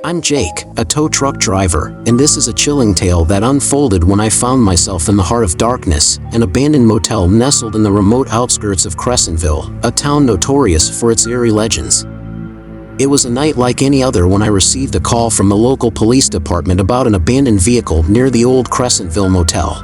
I'm Jake, a tow truck driver, and this is a chilling tale that unfolded when I found myself in the heart of Darkness, an abandoned motel nestled in the remote outskirts of Crescentville, a town notorious for its eerie legends. It was a night like any other when I received a call from the local police department about an abandoned vehicle near the old Crescentville motel.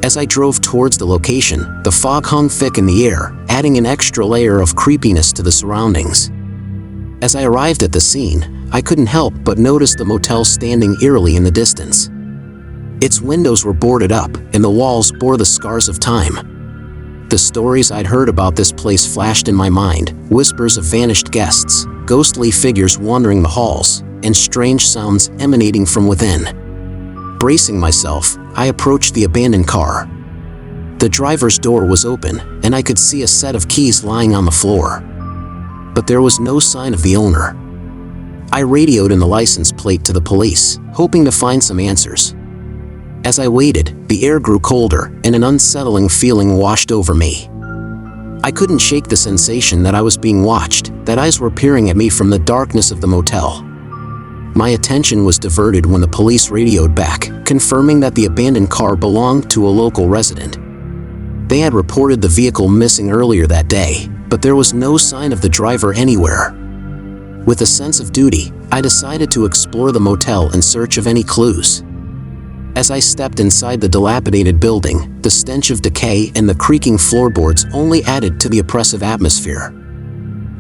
As I drove towards the location, the fog hung thick in the air, adding an extra layer of creepiness to the surroundings. As I arrived at the scene, I couldn't help but notice the motel standing eerily in the distance. Its windows were boarded up, and the walls bore the scars of time. The stories I'd heard about this place flashed in my mind, whispers of vanished guests, ghostly figures wandering the halls, and strange sounds emanating from within. Bracing myself, I approached the abandoned car. The driver's door was open, and I could see a set of keys lying on the floor. But there was no sign of the owner. I radioed in the license plate to the police, hoping to find some answers. As I waited, the air grew colder, and an unsettling feeling washed over me. I couldn't shake the sensation that I was being watched, that eyes were peering at me from the darkness of the motel. My attention was diverted when the police radioed back, confirming that the abandoned car belonged to a local resident. They had reported the vehicle missing earlier that day, but there was no sign of the driver anywhere. With a sense of duty, I decided to explore the motel in search of any clues. As I stepped inside the dilapidated building, the stench of decay and the creaking floorboards only added to the oppressive atmosphere.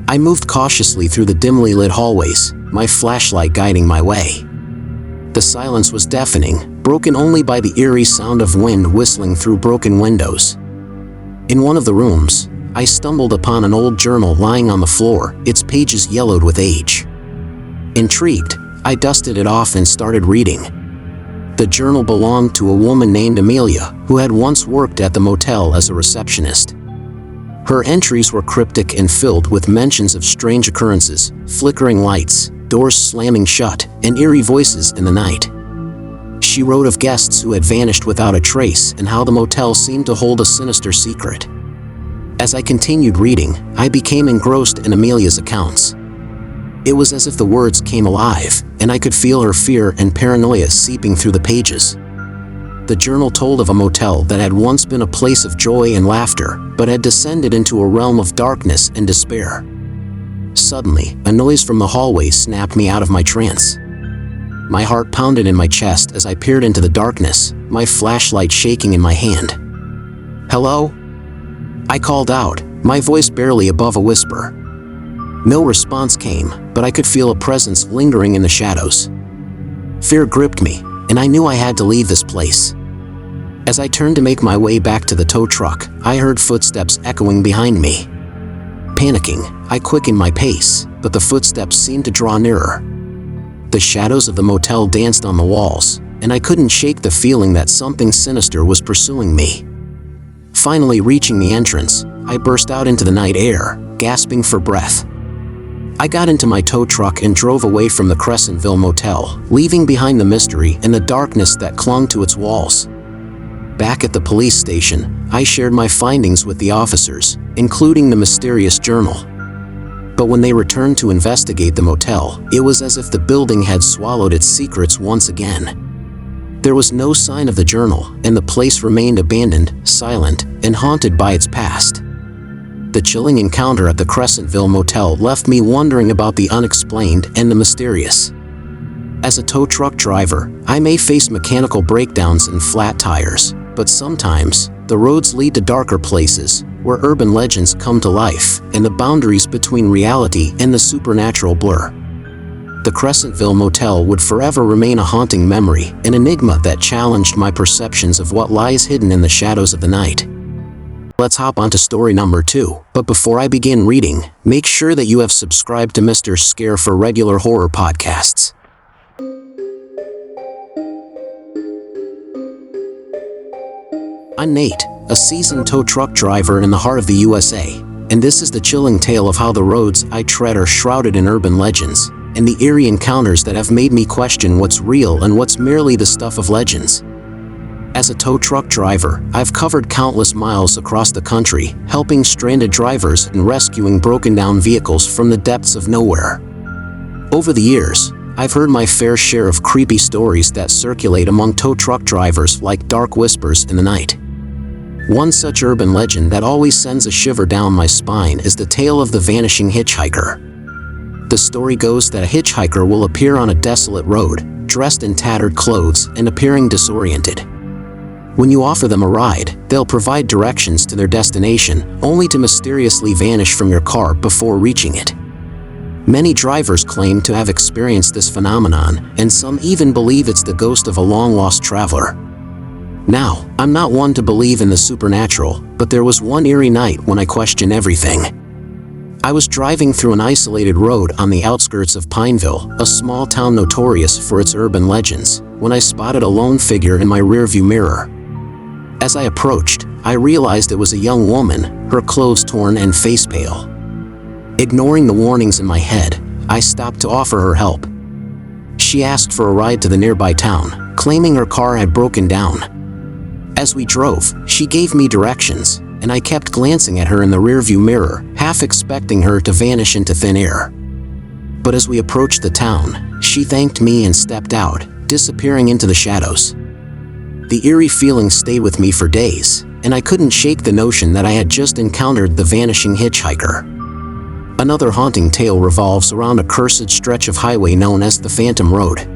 I moved cautiously through the dimly lit hallways, my flashlight guiding my way. The silence was deafening, broken only by the eerie sound of wind whistling through broken windows. In one of the rooms, I stumbled upon an old journal lying on the floor, its pages yellowed with age. Intrigued, I dusted it off and started reading. The journal belonged to a woman named Amelia, who had once worked at the motel as a receptionist. Her entries were cryptic and filled with mentions of strange occurrences, flickering lights, doors slamming shut, and eerie voices in the night. She wrote of guests who had vanished without a trace and how the motel seemed to hold a sinister secret. As I continued reading, I became engrossed in Amelia's accounts. It was as if the words came alive, and I could feel her fear and paranoia seeping through the pages. The journal told of a motel that had once been a place of joy and laughter, but had descended into a realm of darkness and despair. Suddenly, a noise from the hallway snapped me out of my trance. My heart pounded in my chest as I peered into the darkness, my flashlight shaking in my hand. "Hello?" I called out, my voice barely above a whisper. No response came, but I could feel a presence lingering in the shadows. Fear gripped me, and I knew I had to leave this place. As I turned to make my way back to the tow truck, I heard footsteps echoing behind me. Panicking, I quickened my pace, but the footsteps seemed to draw nearer. The shadows of the motel danced on the walls, and I couldn't shake the feeling that something sinister was pursuing me. Finally reaching the entrance, I burst out into the night air, gasping for breath. I got into my tow truck and drove away from the Crescentville motel, leaving behind the mystery and the darkness that clung to its walls. Back at the police station, I shared my findings with the officers, including the mysterious journal. But when they returned to investigate the motel, it was as if the building had swallowed its secrets once again. There was no sign of the journal, and the place remained abandoned, silent, and haunted by its past. The chilling encounter at the Crescentville motel left me wondering about the unexplained and the mysterious. As a tow truck driver, I may face mechanical breakdowns and flat tires, but sometimes, the roads lead to darker places, where urban legends come to life, and the boundaries between reality and the supernatural blur. The Crescentville motel would forever remain a haunting memory, an enigma that challenged my perceptions of what lies hidden in the shadows of the night. Let's hop onto story number 2, but before I begin reading, make sure that you have subscribed to Mr. Scare for regular horror podcasts. I'm Nate, a seasoned tow truck driver in the heart of the USA, and this is the chilling tale of how the roads I tread are shrouded in urban legends, and the eerie encounters that have made me question what's real and what's merely the stuff of legends. As a tow truck driver, I've covered countless miles across the country, helping stranded drivers and rescuing broken-down vehicles from the depths of nowhere. Over the years, I've heard my fair share of creepy stories that circulate among tow truck drivers like dark whispers in the night. One such urban legend that always sends a shiver down my spine is the tale of the vanishing hitchhiker. The story goes that a hitchhiker will appear on a desolate road, dressed in tattered clothes and appearing disoriented. When you offer them a ride, they'll provide directions to their destination, only to mysteriously vanish from your car before reaching it. Many drivers claim to have experienced this phenomenon, and some even believe it's the ghost of a long-lost traveler. Now, I'm not one to believe in the supernatural, but there was one eerie night when I questioned everything. I was driving through an isolated road on the outskirts of Pineville, a small town notorious for its urban legends, when I spotted a lone figure in my rearview mirror. As I approached, I realized it was a young woman, her clothes torn and face pale. Ignoring the warnings in my head, I stopped to offer her help. She asked for a ride to the nearby town, claiming her car had broken down. As we drove, she gave me directions, and I kept glancing at her in the rearview mirror, half expecting her to vanish into thin air. But as we approached the town, she thanked me and stepped out, disappearing into the shadows. The eerie feeling stayed with me for days, and I couldn't shake the notion that I had just encountered the vanishing hitchhiker. Another haunting tale revolves around a cursed stretch of highway known as the Phantom Road.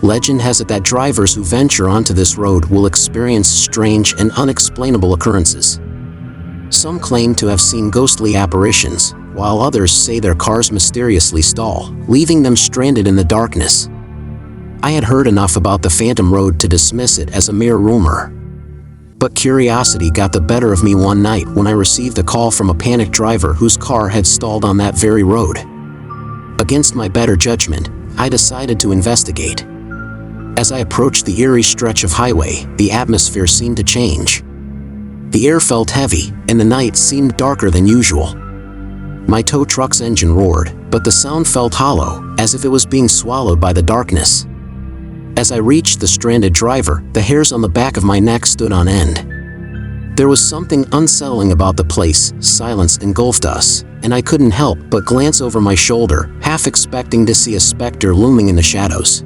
Legend has it that drivers who venture onto this road will experience strange and unexplainable occurrences. Some claim to have seen ghostly apparitions, while others say their cars mysteriously stall, leaving them stranded in the darkness. I had heard enough about the Phantom Road to dismiss it as a mere rumor. But curiosity got the better of me one night when I received a call from a panicked driver whose car had stalled on that very road. Against my better judgment, I decided to investigate. As I approached the eerie stretch of highway, the atmosphere seemed to change. The air felt heavy, and the night seemed darker than usual. My tow truck's engine roared, but the sound felt hollow, as if it was being swallowed by the darkness. As I reached the stranded driver, the hairs on the back of my neck stood on end. There was something unsettling about the place. Silence engulfed us, and I couldn't help but glance over my shoulder, half expecting to see a specter looming in the shadows.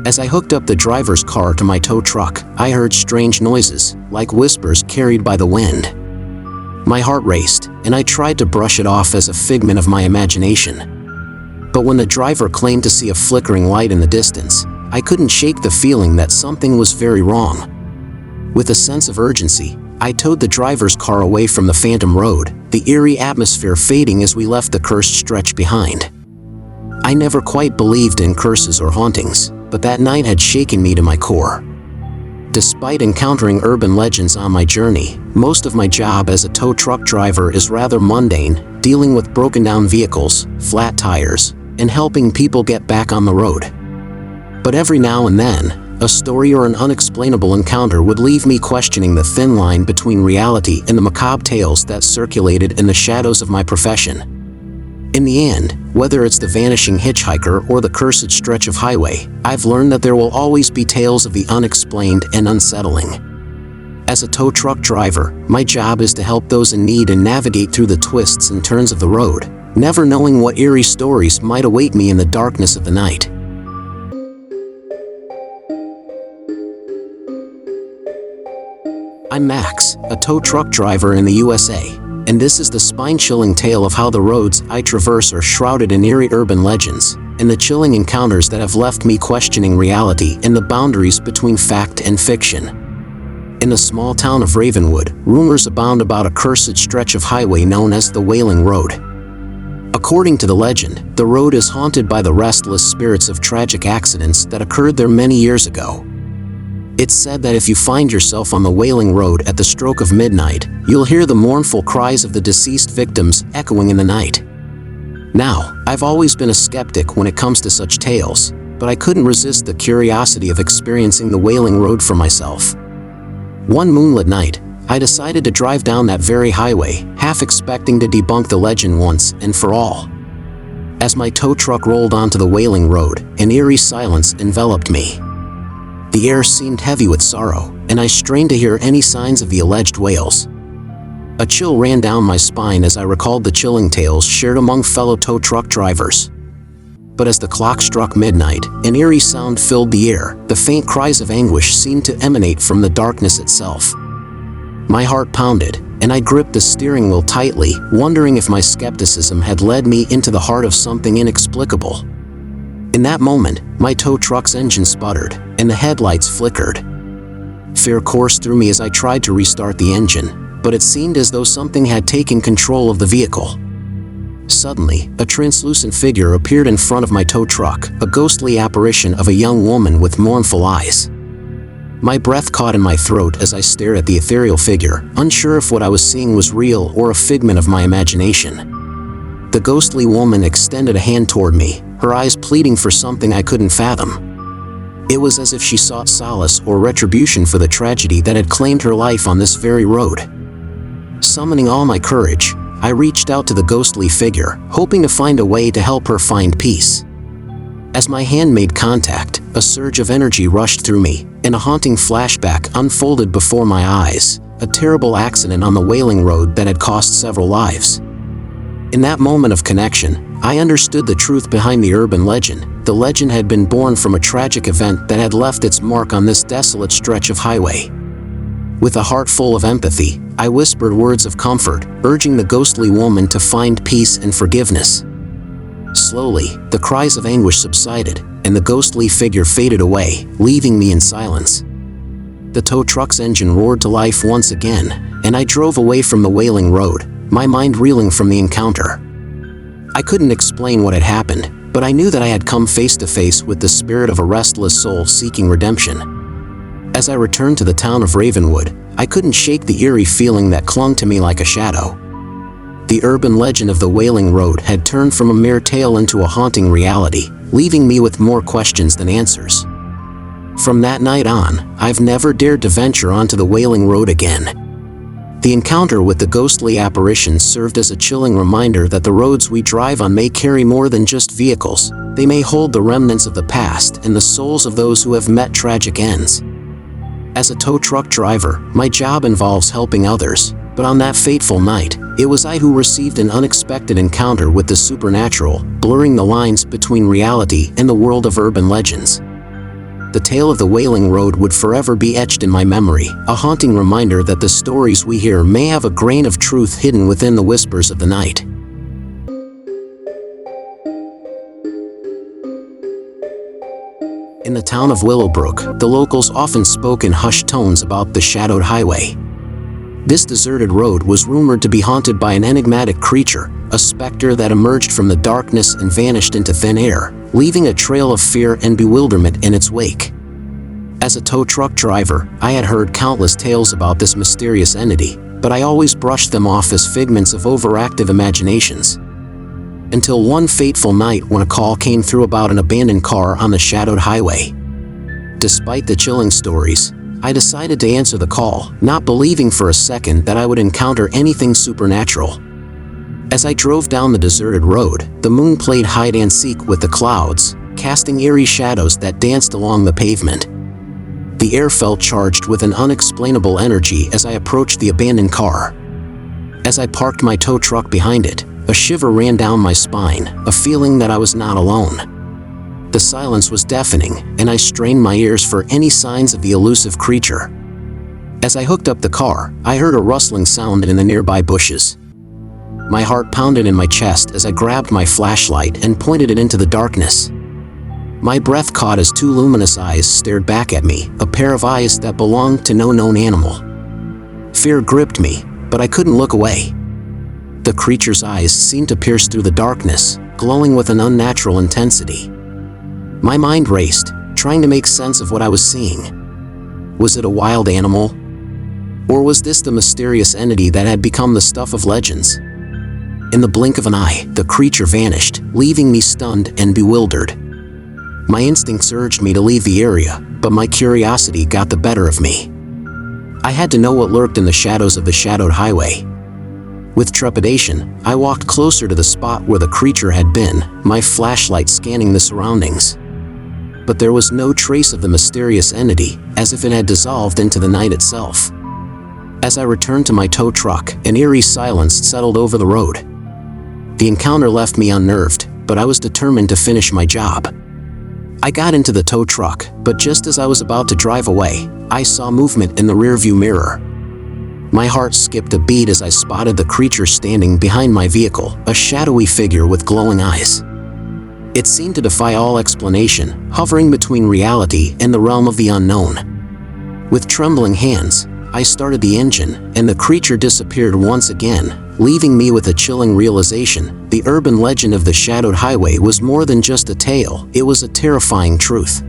As I hooked up the driver's car to my tow truck, I heard strange noises, like whispers carried by the wind. My heart raced, and I tried to brush it off as a figment of my imagination. But when the driver claimed to see a flickering light in the distance, I couldn't shake the feeling that something was very wrong. With a sense of urgency, I towed the driver's car away from the Phantom Road, the eerie atmosphere fading as we left the cursed stretch behind. I never quite believed in curses or hauntings, but that night had shaken me to my core. Despite encountering urban legends on my journey, most of my job as a tow truck driver is rather mundane, dealing with broken-down vehicles, flat tires, and helping people get back on the road. But every now and then, a story or an unexplainable encounter would leave me questioning the thin line between reality and the macabre tales that circulated in the shadows of my profession. In the end, whether it's the vanishing hitchhiker or the cursed stretch of highway, I've learned that there will always be tales of the unexplained and unsettling. As a tow truck driver, my job is to help those in need and navigate through the twists and turns of the road, never knowing what eerie stories might await me in the darkness of the night. I'm Max, a tow truck driver in the USA, and this is the spine-chilling tale of how the roads I traverse are shrouded in eerie urban legends, and the chilling encounters that have left me questioning reality and the boundaries between fact and fiction. In the small town of Ravenwood, rumors abound about a cursed stretch of highway known as the Wailing Road. According to the legend, the road is haunted by the restless spirits of tragic accidents that occurred there many years ago. It's said that if you find yourself on the Wailing Road at the stroke of midnight, you'll hear the mournful cries of the deceased victims echoing in the night. Now, I've always been a skeptic when it comes to such tales, but I couldn't resist the curiosity of experiencing the Wailing Road for myself. One moonlit night, I decided to drive down that very highway, half expecting to debunk the legend once and for all. As my tow truck rolled onto the Wailing Road, an eerie silence enveloped me. The air seemed heavy with sorrow, and I strained to hear any signs of the alleged wails. A chill ran down my spine as I recalled the chilling tales shared among fellow tow truck drivers. But as the clock struck midnight, an eerie sound filled the air. The faint cries of anguish seemed to emanate from the darkness itself. My heart pounded, and I gripped the steering wheel tightly, wondering if my skepticism had led me into the heart of something inexplicable. In that moment, my tow truck's engine sputtered, and the headlights flickered. Fear coursed through me as I tried to restart the engine, but it seemed as though something had taken control of the vehicle. Suddenly, a translucent figure appeared in front of my tow truck, a ghostly apparition of a young woman with mournful eyes. My breath caught in my throat as I stared at the ethereal figure, unsure if what I was seeing was real or a figment of my imagination. The ghostly woman extended a hand toward me, her eyes pleading for something I couldn't fathom. It was as if she sought solace or retribution for the tragedy that had claimed her life on this very road. Summoning all my courage, I reached out to the ghostly figure, hoping to find a way to help her find peace. As my hand made contact, a surge of energy rushed through me, and a haunting flashback unfolded before my eyes, a terrible accident on the Wailing Road that had cost several lives. In that moment of connection, I understood the truth behind the urban legend. The legend had been born from a tragic event that had left its mark on this desolate stretch of highway. With a heart full of empathy, I whispered words of comfort, urging the ghostly woman to find peace and forgiveness. Slowly, the cries of anguish subsided, and the ghostly figure faded away, leaving me in silence. The tow truck's engine roared to life once again, and I drove away from the Wailing Road, my mind reeling from the encounter. I couldn't explain what had happened, but I knew that I had come face to face with the spirit of a restless soul seeking redemption. As I returned to the town of Ravenwood, I couldn't shake the eerie feeling that clung to me like a shadow. The urban legend of the Wailing Road had turned from a mere tale into a haunting reality, leaving me with more questions than answers. From that night on, I've never dared to venture onto the Wailing Road again. The encounter with the ghostly apparition served as a chilling reminder that the roads we drive on may carry more than just vehicles. They may hold the remnants of the past and the souls of those who have met tragic ends. As a tow truck driver, my job involves helping others, but on that fateful night, it was I who received an unexpected encounter with the supernatural, blurring the lines between reality and the world of urban legends. The tale of the Wailing Road would forever be etched in my memory, a haunting reminder that the stories we hear may have a grain of truth hidden within the whispers of the night. In the town of Willowbrook, the locals often spoke in hushed tones about the shadowed highway. This deserted road was rumored to be haunted by an enigmatic creature, a specter that emerged from the darkness and vanished into thin air, leaving a trail of fear and bewilderment in its wake. As a tow truck driver, I had heard countless tales about this mysterious entity, but I always brushed them off as figments of overactive imaginations. Until one fateful night when a call came through about an abandoned car on the shadowed highway. Despite the chilling stories, I decided to answer the call, not believing for a second that I would encounter anything supernatural. As I drove down the deserted road, the moon played hide-and-seek with the clouds, casting eerie shadows that danced along the pavement. The air felt charged with an unexplainable energy as I approached the abandoned car. As I parked my tow truck behind it, a shiver ran down my spine, a feeling that I was not alone. The silence was deafening, and I strained my ears for any signs of the elusive creature. As I hooked up the car, I heard a rustling sound in the nearby bushes. My heart pounded in my chest as I grabbed my flashlight and pointed it into the darkness. My breath caught as two luminous eyes stared back at me, a pair of eyes that belonged to no known animal. Fear gripped me, but I couldn't look away. The creature's eyes seemed to pierce through the darkness, glowing with an unnatural intensity. My mind raced, trying to make sense of what I was seeing. Was it a wild animal? Or was this the mysterious entity that had become the stuff of legends? In the blink of an eye, the creature vanished, leaving me stunned and bewildered. My instincts urged me to leave the area, but my curiosity got the better of me. I had to know what lurked in the shadows of the shadowed highway. With trepidation, I walked closer to the spot where the creature had been, my flashlight scanning the surroundings. But there was no trace of the mysterious entity, as if it had dissolved into the night itself. As I returned to my tow truck, an eerie silence settled over the road. The encounter left me unnerved, but I was determined to finish my job. I got into the tow truck, but just as I was about to drive away, I saw movement in the rearview mirror. My heart skipped a beat as I spotted the creature standing behind my vehicle, a shadowy figure with glowing eyes. It seemed to defy all explanation, hovering between reality and the realm of the unknown. With trembling hands, I started the engine, and the creature disappeared once again, leaving me with a chilling realization: the urban legend of the shadowed highway was more than just a tale, it was a terrifying truth.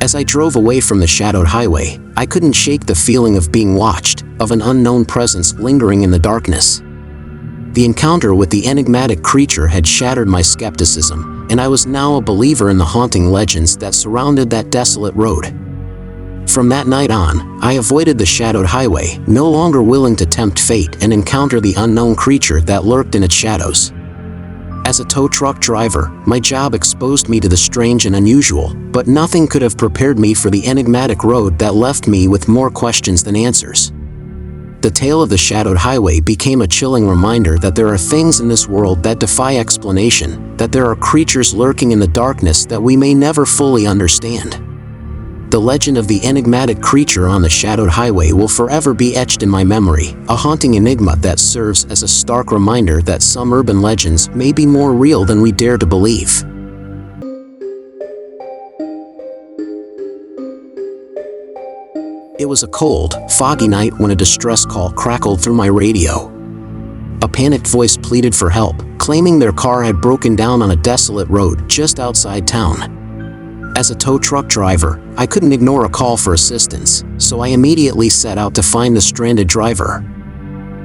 As I drove away from the shadowed highway, I couldn't shake the feeling of being watched, of an unknown presence lingering in the darkness. The encounter with the enigmatic creature had shattered my skepticism, and I was now a believer in the haunting legends that surrounded that desolate road. From that night on, I avoided the shadowed highway, no longer willing to tempt fate and encounter the unknown creature that lurked in its shadows. As a tow truck driver, my job exposed me to the strange and unusual, but nothing could have prepared me for the enigmatic road that left me with more questions than answers. The tale of the shadowed highway became a chilling reminder that there are things in this world that defy explanation, that there are creatures lurking in the darkness that we may never fully understand. The legend of the enigmatic creature on the shadowed highway will forever be etched in my memory, a haunting enigma that serves as a stark reminder that some urban legends may be more real than we dare to believe. It was a cold, foggy night when a distress call crackled through my radio. A panicked voice pleaded for help, claiming their car had broken down on a desolate road just outside town. As a tow truck driver, I couldn't ignore a call for assistance, so I immediately set out to find the stranded driver.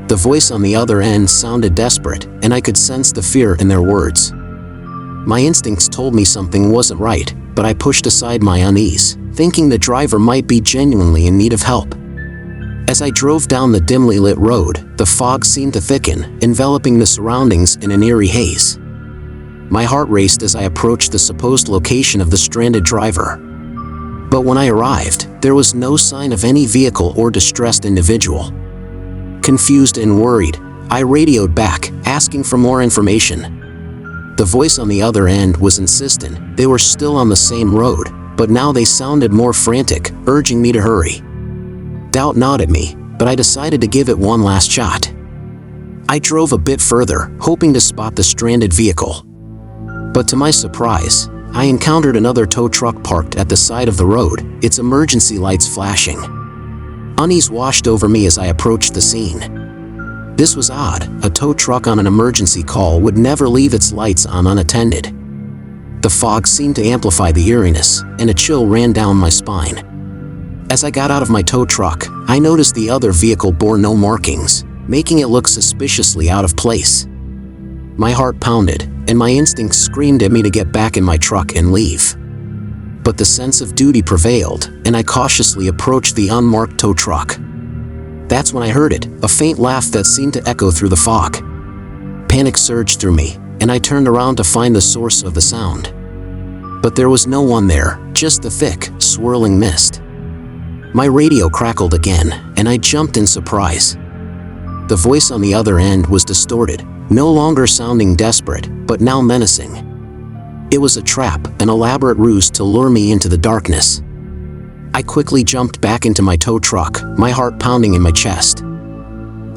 The voice on the other end sounded desperate, and I could sense the fear in their words. My instincts told me something wasn't right, but I pushed aside my unease, thinking the driver might be genuinely in need of help. As I drove down the dimly lit road, the fog seemed to thicken, enveloping the surroundings in an eerie haze. My heart raced as I approached the supposed location of the stranded driver. But when I arrived, there was no sign of any vehicle or distressed individual. Confused and worried, I radioed back, asking for more information. The voice on the other end was insistent they were still on the same road, but now they sounded more frantic, urging me to hurry. Doubt gnawed at me, but I decided to give it one last shot. I drove a bit further, hoping to spot the stranded vehicle. But to my surprise, I encountered another tow truck parked at the side of the road, its emergency lights flashing. Unease washed over me as I approached the scene. This was odd. A tow truck on an emergency call would never leave its lights on unattended. The fog seemed to amplify the eeriness, and a chill ran down my spine. As I got out of my tow truck, I noticed the other vehicle bore no markings, making it look suspiciously out of place. My heart pounded, and my instincts screamed at me to get back in my truck and leave. But the sense of duty prevailed, and I cautiously approached the unmarked tow truck. That's when I heard it, a faint laugh that seemed to echo through the fog. Panic surged through me, and I turned around to find the source of the sound. But there was no one there, just the thick, swirling mist. My radio crackled again, and I jumped in surprise. The voice on the other end was distorted, no longer sounding desperate, but now menacing. It was a trap, an elaborate ruse to lure me into the darkness. I quickly jumped back into my tow truck, my heart pounding in my chest.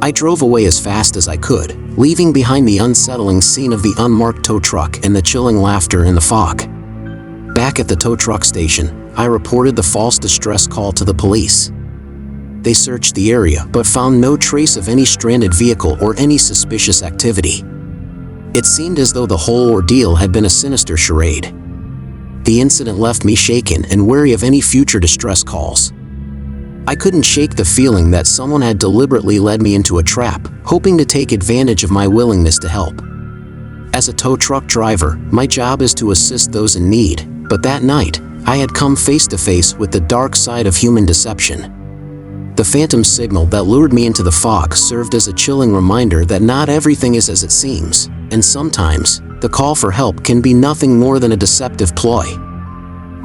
I drove away as fast as I could, leaving behind the unsettling scene of the unmarked tow truck and the chilling laughter in the fog. Back at the tow truck station, I reported the false distress call to the police. They searched the area but found no trace of any stranded vehicle or any suspicious activity. It seemed as though the whole ordeal had been a sinister charade. The incident left me shaken and wary of any future distress calls. I couldn't shake the feeling that someone had deliberately led me into a trap, hoping to take advantage of my willingness to help. As a tow truck driver, my job is to assist those in need, but that night, I had come face to face with the dark side of human deception. The phantom signal that lured me into the fog served as a chilling reminder that not everything is as it seems, and sometimes, the call for help can be nothing more than a deceptive ploy.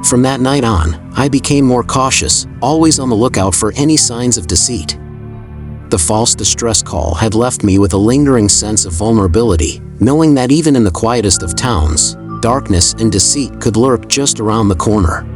From that night on, I became more cautious, always on the lookout for any signs of deceit. the false distress call had left me with a lingering sense of vulnerability, knowing that even in the quietest of towns, darkness and deceit could lurk just around the corner.